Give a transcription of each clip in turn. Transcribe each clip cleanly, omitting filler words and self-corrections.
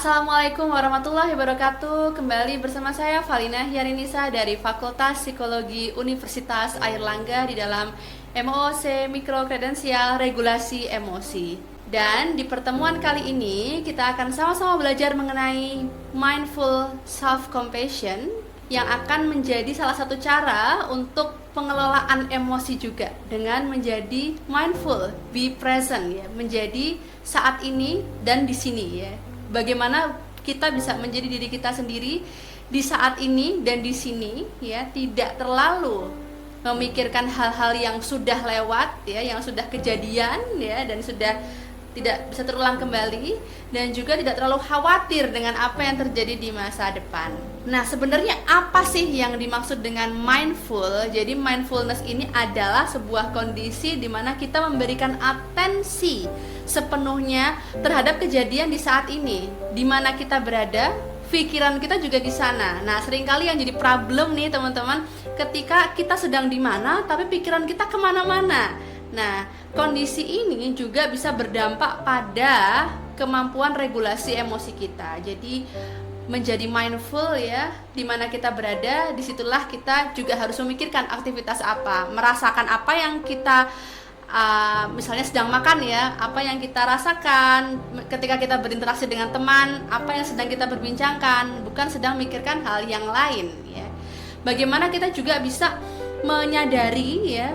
Assalamualaikum warahmatullahi wabarakatuh. Kembali bersama saya Valina Hyarinisa dari Fakultas Psikologi Universitas Airlangga di dalam MOOC Mikro Kredensial Regulasi Emosi. Dan di pertemuan kali ini kita akan sama-sama belajar mengenai mindful self-compassion yang akan menjadi salah satu cara untuk pengelolaan emosi juga dengan menjadi mindful, be present ya, menjadi saat ini dan di sini ya. Bagaimana kita bisa menjadi diri kita sendiri di saat ini dan di sini ya, tidak terlalu memikirkan hal-hal yang sudah lewat ya, yang sudah kejadian ya, dan sudah tidak bisa terulang kembali, dan juga tidak terlalu khawatir dengan apa yang terjadi di masa depan. Nah, sebenarnya apa sih yang dimaksud dengan mindful? Jadi mindfulness ini adalah sebuah kondisi di mana kita memberikan atensi sepenuhnya terhadap kejadian di saat ini, di mana kita berada, pikiran kita juga di sana. Nah, seringkali yang jadi problem nih teman-teman, ketika kita sedang di mana tapi pikiran kita kemana-mana. Nah, kondisi ini juga bisa berdampak pada kemampuan regulasi emosi kita. Jadi menjadi mindful ya, di mana kita berada, disitulah kita juga harus memikirkan aktivitas apa, merasakan apa yang kita misalnya sedang makan ya, apa yang kita rasakan ketika kita berinteraksi dengan teman, apa yang sedang kita perbincangkan, bukan sedang memikirkan hal yang lain ya. Bagaimana kita juga bisa menyadari ya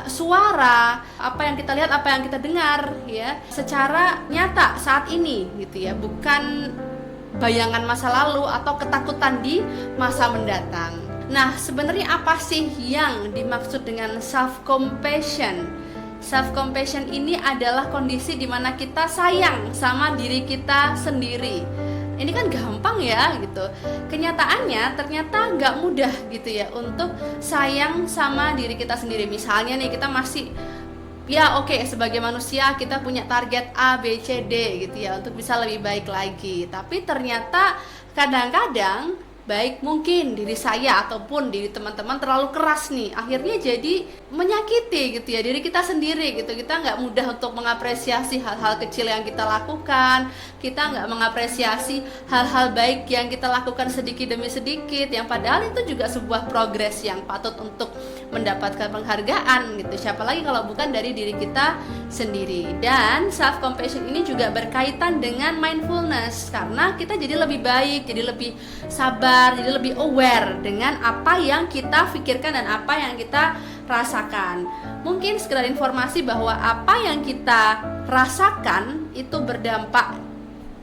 suara, apa yang kita lihat, apa yang kita dengar ya, secara nyata saat ini gitu ya, bukan bayangan masa lalu atau ketakutan di masa mendatang. Nah, sebenarnya apa sih yang dimaksud dengan self-compassion? Self-compassion ini adalah kondisi di mana kita sayang sama diri kita sendiri. Ini kan gampang ya gitu. Kenyataannya ternyata nggak mudah gitu ya untuk sayang sama diri kita sendiri. Misalnya nih, kita masih sebagai manusia kita punya target A, B, C, D gitu ya, untuk bisa lebih baik lagi. Tapi ternyata kadang-kadang baik mungkin diri saya ataupun diri teman-teman terlalu keras nih, akhirnya jadi menyakiti gitu ya diri kita sendiri gitu. Kita nggak mudah untuk mengapresiasi hal-hal kecil yang kita lakukan, kita nggak mengapresiasi hal-hal baik yang kita lakukan sedikit demi sedikit, yang padahal itu juga sebuah progres yang patut untuk mendapatkan penghargaan gitu. Siapa lagi kalau bukan dari diri kita sendiri. Dan self compassion ini juga berkaitan dengan mindfulness, karena kita jadi lebih baik, jadi lebih sabar, jadi lebih aware dengan apa yang kita pikirkan dan apa yang kita rasakan. Mungkin sekedar informasi bahwa apa yang kita rasakan itu berdampak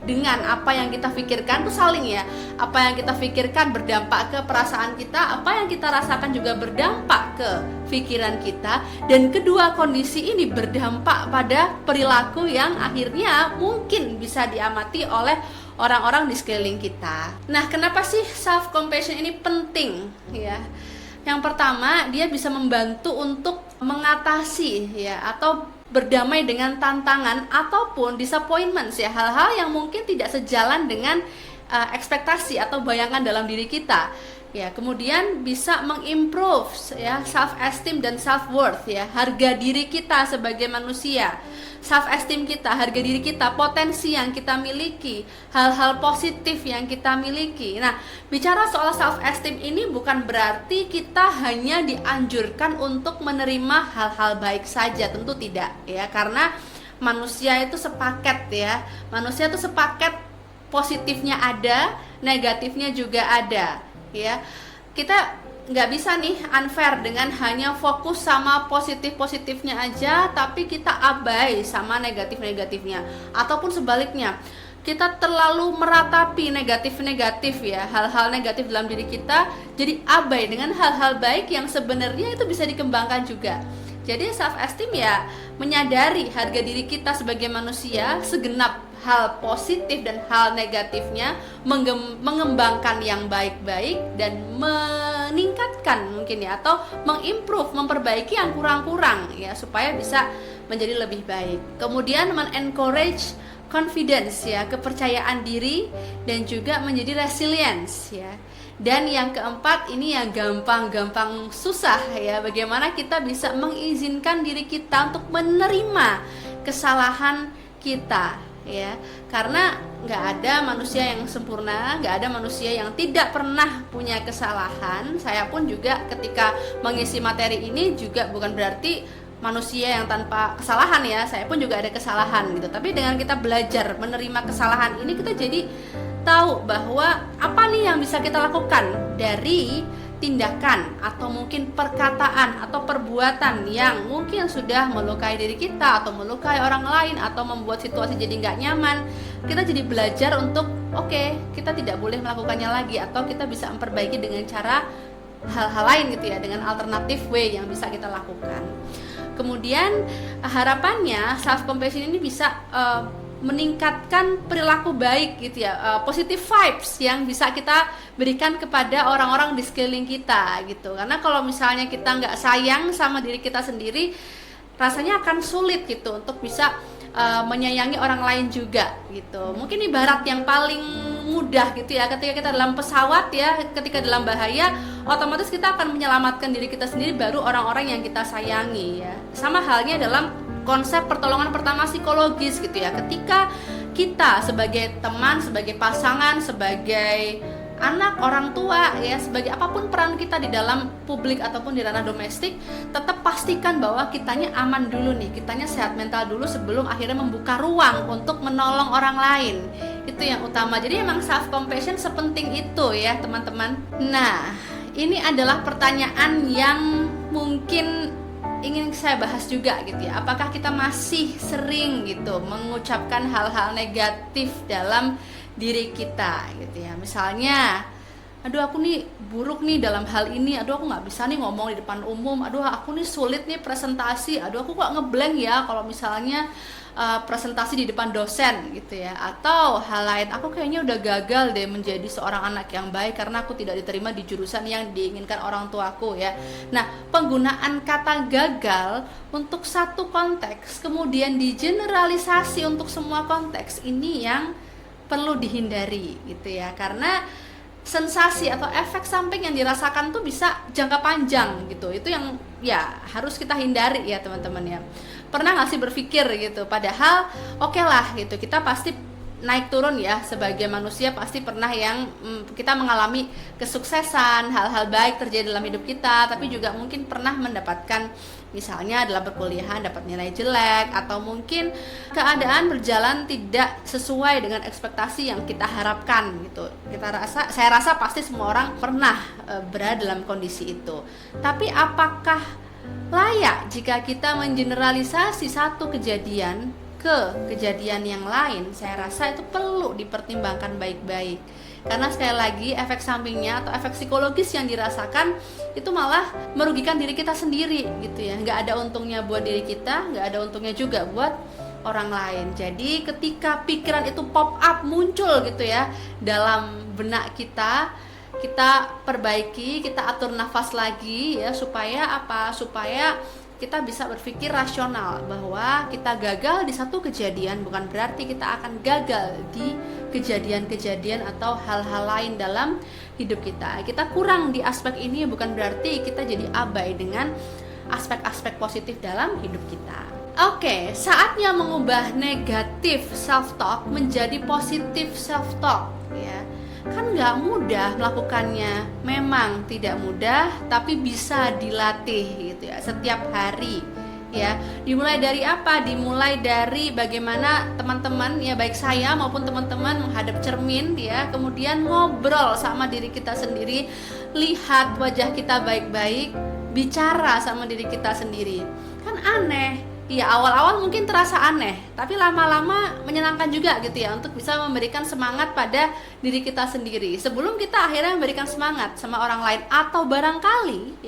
dengan apa yang kita pikirkan, itu saling ya. Apa yang kita pikirkan berdampak ke perasaan kita, apa yang kita rasakan juga berdampak ke pikiran kita, dan kedua kondisi ini berdampak pada perilaku yang akhirnya mungkin bisa diamati oleh orang-orang di sekeliling kita. Nah, kenapa sih self compassion ini penting ya? Yang pertama, dia bisa membantu untuk mengatasi ya, atau berdamai dengan tantangan ataupun disappointments ya, hal-hal yang mungkin tidak sejalan dengan ekspektasi atau bayangan dalam diri kita ya. Kemudian bisa mengimprove ya self esteem dan self worth ya, harga diri kita sebagai manusia, self esteem kita, harga diri kita, potensi yang kita miliki, hal-hal positif yang kita miliki. Nah, bicara soal self esteem ini bukan berarti kita hanya dianjurkan untuk menerima hal-hal baik saja, tentu tidak ya, karena manusia itu sepaket ya. Manusia itu sepaket, positifnya ada, negatifnya juga ada ya. Kita nggak bisa nih unfair dengan hanya fokus sama positif-positifnya aja, tapi kita abai sama negatif-negatifnya. Ataupun sebaliknya, kita terlalu meratapi negatif-negatif ya, hal-hal negatif dalam diri kita, jadi abai dengan hal-hal baik yang sebenarnya itu bisa dikembangkan juga. Jadi self esteem ya menyadari harga diri kita sebagai manusia, segenap hal positif dan hal negatifnya, mengembangkan yang baik-baik dan meningkatkan mungkin ya, atau mengimprove, memperbaiki yang kurang-kurang ya, supaya bisa menjadi lebih baik. Kemudian men-encourage confidence ya, kepercayaan diri, dan juga menjadi resilience ya. Dan yang keempat, ini yang gampang-gampang susah ya, bagaimana kita bisa mengizinkan diri kita untuk menerima kesalahan kita ya. Karena nggak ada manusia yang sempurna, nggak ada manusia yang tidak pernah punya kesalahan. Saya pun juga ketika mengisi materi ini juga bukan berarti manusia yang tanpa kesalahan ya, saya pun juga ada kesalahan gitu. Tapi dengan kita belajar menerima kesalahan ini, kita jadi tahu bahwa apa nih yang bisa kita lakukan dari tindakan atau mungkin perkataan atau perbuatan yang mungkin sudah melukai diri kita atau melukai orang lain atau membuat situasi jadi nggak nyaman. Kita jadi belajar untuk oke, kita tidak boleh melakukannya lagi, atau kita bisa memperbaiki dengan cara hal-hal lain gitu ya, dengan alternatif way yang bisa kita lakukan. Kemudian harapannya self compassion ini bisa meningkatkan perilaku baik gitu ya, positive vibes yang bisa kita berikan kepada orang-orang di sekeliling kita gitu. Karena kalau misalnya kita nggak sayang sama diri kita sendiri, rasanya akan sulit gitu untuk bisa menyayangi orang lain juga gitu. Mungkin ibarat yang paling mudah gitu ya, ketika kita dalam pesawat ya, ketika dalam bahaya, otomatis kita akan menyelamatkan diri kita sendiri, baru orang-orang yang kita sayangi ya. Sama halnya dalam konsep pertolongan pertama psikologis gitu ya, ketika kita sebagai teman, sebagai pasangan, sebagai anak, orang tua ya, sebagai apapun peran kita di dalam publik ataupun di ranah domestik, tetap pastikan bahwa kitanya aman dulu nih, kitanya sehat mental dulu sebelum akhirnya membuka ruang untuk menolong orang lain. Itu yang utama. Jadi emang self compassion sepenting itu ya teman-teman. Nah, ini adalah pertanyaan yang mungkin ingin saya bahas juga gitu ya. Apakah kita masih sering gitu mengucapkan hal-hal negatif dalam diri kita gitu ya. Misalnya, aduh aku nih buruk nih dalam hal ini, aduh aku nggak bisa nih ngomong di depan umum, aduh aku nih sulit nih presentasi, aduh aku kok ngeblank ya kalau misalnya presentasi di depan dosen gitu ya. Atau hal lain, aku kayaknya udah gagal deh menjadi seorang anak yang baik karena aku tidak diterima di jurusan yang diinginkan orang tuaku ya. Nah, penggunaan kata gagal untuk satu konteks kemudian digeneralisasi untuk semua konteks, ini yang perlu dihindari gitu ya, karena sensasi atau efek samping yang dirasakan tuh bisa jangka panjang gitu. Itu yang ya harus kita hindari ya teman-teman ya. Pernah nggak sih berpikir gitu, padahal oke lah gitu, kita pasti naik turun ya, sebagai manusia pasti pernah yang kita mengalami kesuksesan, hal-hal baik terjadi dalam hidup kita, tapi juga mungkin pernah mendapatkan misalnya dalam perkuliahan dapat nilai jelek, atau mungkin keadaan berjalan tidak sesuai dengan ekspektasi yang kita harapkan gitu. Saya rasa pasti semua orang pernah berada dalam kondisi itu. Tapi apakah layak jika kita mengeneralisasi satu kejadian ke kejadian yang lain? Saya rasa itu perlu dipertimbangkan baik-baik, karena sekali lagi efek sampingnya atau efek psikologis yang dirasakan itu malah merugikan diri kita sendiri gitu ya. Nggak ada untungnya buat diri kita, nggak ada untungnya juga buat orang lain. Jadi ketika pikiran itu pop up, muncul gitu ya dalam benak kita, kita perbaiki, kita atur nafas lagi ya, supaya apa? Supaya kita bisa berpikir rasional bahwa kita gagal di satu kejadian bukan berarti kita akan gagal di kejadian-kejadian atau hal-hal lain dalam hidup kita. Kita kurang di aspek ini bukan berarti kita jadi abai dengan aspek-aspek positif dalam hidup kita. Oke, saatnya mengubah negatif self-talk menjadi positif self-talk ya. Kan nggak mudah melakukannya, memang tidak mudah, tapi bisa dilatih gitu ya, setiap hari ya. Dimulai dari apa? Dimulai dari bagaimana teman-teman ya, baik saya maupun teman-teman menghadap cermin ya, kemudian ngobrol sama diri kita sendiri, lihat wajah kita baik-baik, bicara sama diri kita sendiri. Kan aneh. Iya, awal-awal mungkin terasa aneh, tapi lama-lama menyenangkan juga gitu ya, untuk bisa memberikan semangat pada diri kita sendiri sebelum kita akhirnya memberikan semangat sama orang lain. Atau barangkali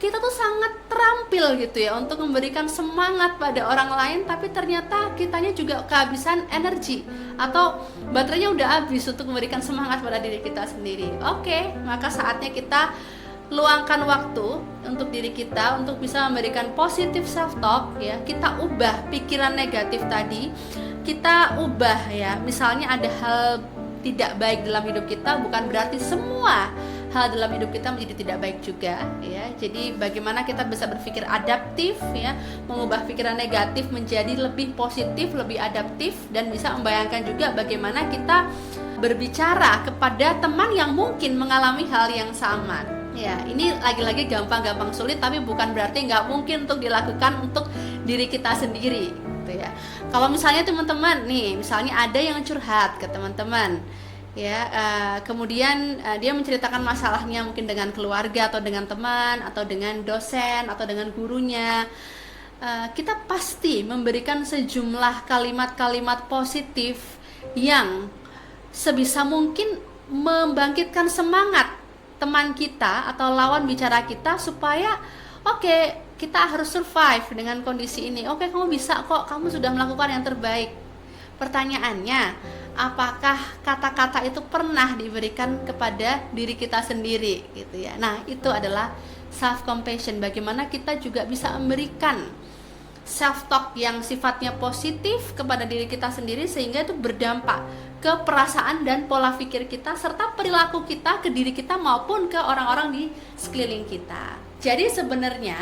kita tuh sangat terampil gitu ya untuk memberikan semangat pada orang lain, tapi ternyata kitanya juga kehabisan energi atau baterainya udah habis untuk memberikan semangat pada diri kita sendiri. Oke, maka saatnya kita luangkan waktu untuk diri kita untuk bisa memberikan positive self talk ya. Kita ubah pikiran negatif tadi, kita ubah ya. Misalnya ada hal tidak baik dalam hidup kita, bukan berarti semua hal dalam hidup kita menjadi tidak baik juga ya. Jadi bagaimana kita bisa berpikir adaptif ya, mengubah pikiran negatif menjadi lebih positif, lebih adaptif, dan bisa membayangkan juga bagaimana kita berbicara kepada teman yang mungkin mengalami hal yang sama. Ya, ini lagi-lagi gampang-gampang sulit, tapi bukan berarti nggak mungkin untuk dilakukan untuk diri kita sendiri gitu ya. Kalau misalnya teman-teman nih, misalnya ada yang curhat ke teman-teman ya, kemudian dia menceritakan masalahnya mungkin dengan keluarga atau dengan teman atau dengan dosen atau dengan gurunya, kita pasti memberikan sejumlah kalimat-kalimat positif yang sebisa mungkin membangkitkan semangat teman kita atau lawan bicara kita supaya oke, kita harus survive dengan kondisi ini. Oke, kamu bisa kok, kamu sudah melakukan yang terbaik. Pertanyaannya, apakah kata-kata itu pernah diberikan kepada diri kita sendiri gitu ya. Nah, itu adalah self compassion. Bagaimana kita juga bisa memberikan self talk yang sifatnya positif kepada diri kita sendiri, sehingga itu berdampak ke perasaan dan pola pikir kita serta perilaku kita ke diri kita maupun ke orang-orang di sekeliling kita. Jadi sebenarnya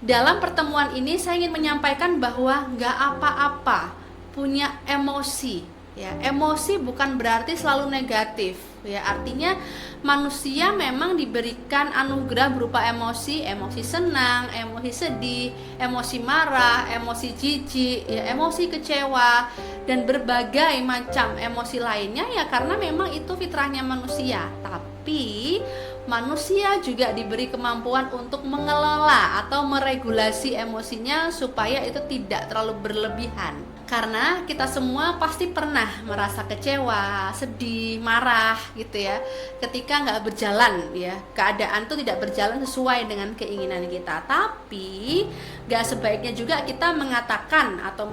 dalam pertemuan ini saya ingin menyampaikan bahwa nggak apa-apa punya emosi ya. Emosi bukan berarti selalu negatif ya. Artinya manusia memang diberikan anugerah berupa emosi, emosi senang, emosi sedih, emosi marah, emosi jijik ya, emosi kecewa, dan berbagai macam emosi lainnya ya, karena memang itu fitrahnya manusia. Tapi manusia juga diberi kemampuan untuk mengelola atau meregulasi emosinya supaya itu tidak terlalu berlebihan. Karena kita semua pasti pernah merasa kecewa, sedih, marah gitu ya, ketika nggak berjalan ya, keadaan tuh tidak berjalan sesuai dengan keinginan kita. Tapi nggak sebaiknya juga kita mengatakan atau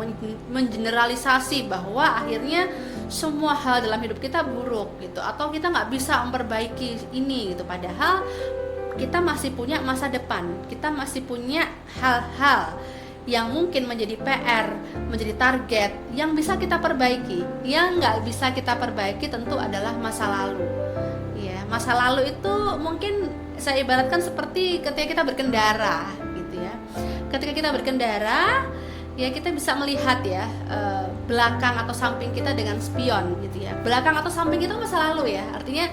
mengeneralisasi bahwa akhirnya semua hal dalam hidup kita buruk gitu, atau kita nggak bisa memperbaiki ini gitu. Padahal kita masih punya masa depan, kita masih punya hal-hal yang mungkin menjadi PR, menjadi target yang bisa kita perbaiki. Yang nggak bisa kita perbaiki tentu adalah masa lalu ya. Masa lalu itu mungkin saya ibaratkan seperti ketika kita berkendara gitu ya. Ketika kita berkendara ya, kita bisa melihat ya belakang atau samping kita dengan spion gitu ya. Belakang atau samping itu masa lalu ya. Artinya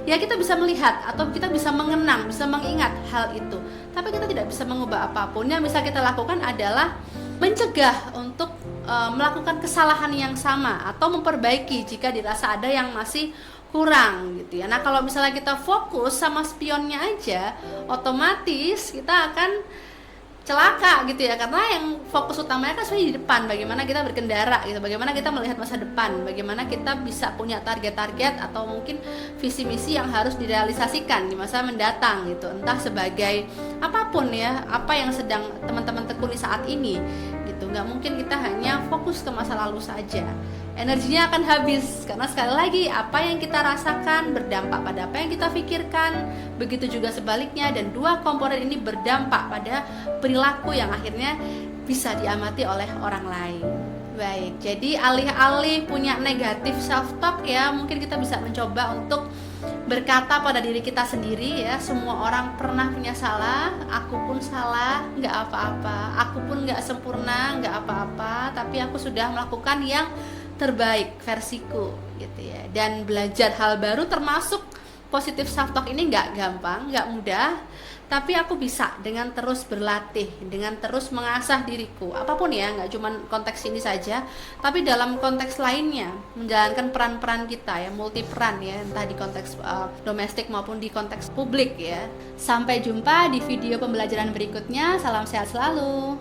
ya kita bisa melihat atau kita bisa mengenang, bisa mengingat hal itu. Tapi kita tidak bisa mengubah apapun. Yang bisa kita lakukan adalah mencegah untuk melakukan kesalahan yang sama atau memperbaiki jika dirasa ada yang masih kurang gitu ya. Nah, kalau misalnya kita fokus sama spionnya aja, otomatis kita akan celaka gitu ya, karena yang fokus utamanya kan sebenarnya di depan, bagaimana kita berkendara gitu, bagaimana kita melihat masa depan, bagaimana kita bisa punya target-target atau mungkin visi misi yang harus direalisasikan di masa mendatang gitu, entah sebagai apapun ya, apa yang sedang teman-teman tekuni saat ini gitu. Nggak mungkin kita hanya fokus ke masa lalu saja, energinya akan habis, karena sekali lagi apa yang kita rasakan berdampak pada apa yang kita pikirkan, begitu juga sebaliknya, dan dua komponen ini berdampak pada perilaku yang akhirnya bisa diamati oleh orang lain. Baik, jadi alih-alih punya negatif self talk ya, mungkin kita bisa mencoba untuk berkata pada diri kita sendiri ya, semua orang pernah punya salah, aku pun salah, nggak apa-apa, aku pun nggak sempurna, nggak apa-apa, tapi aku sudah melakukan yang terbaik versiku gitu ya. Dan belajar hal baru termasuk positif self talk ini nggak gampang, nggak mudah, tapi aku bisa dengan terus berlatih, dengan terus mengasah diriku, apapun ya, nggak cuma konteks ini saja, tapi dalam konteks lainnya, menjalankan peran-peran kita ya, multi peran ya, entah di konteks domestik maupun di konteks publik ya. Sampai jumpa di video pembelajaran berikutnya, salam sehat selalu.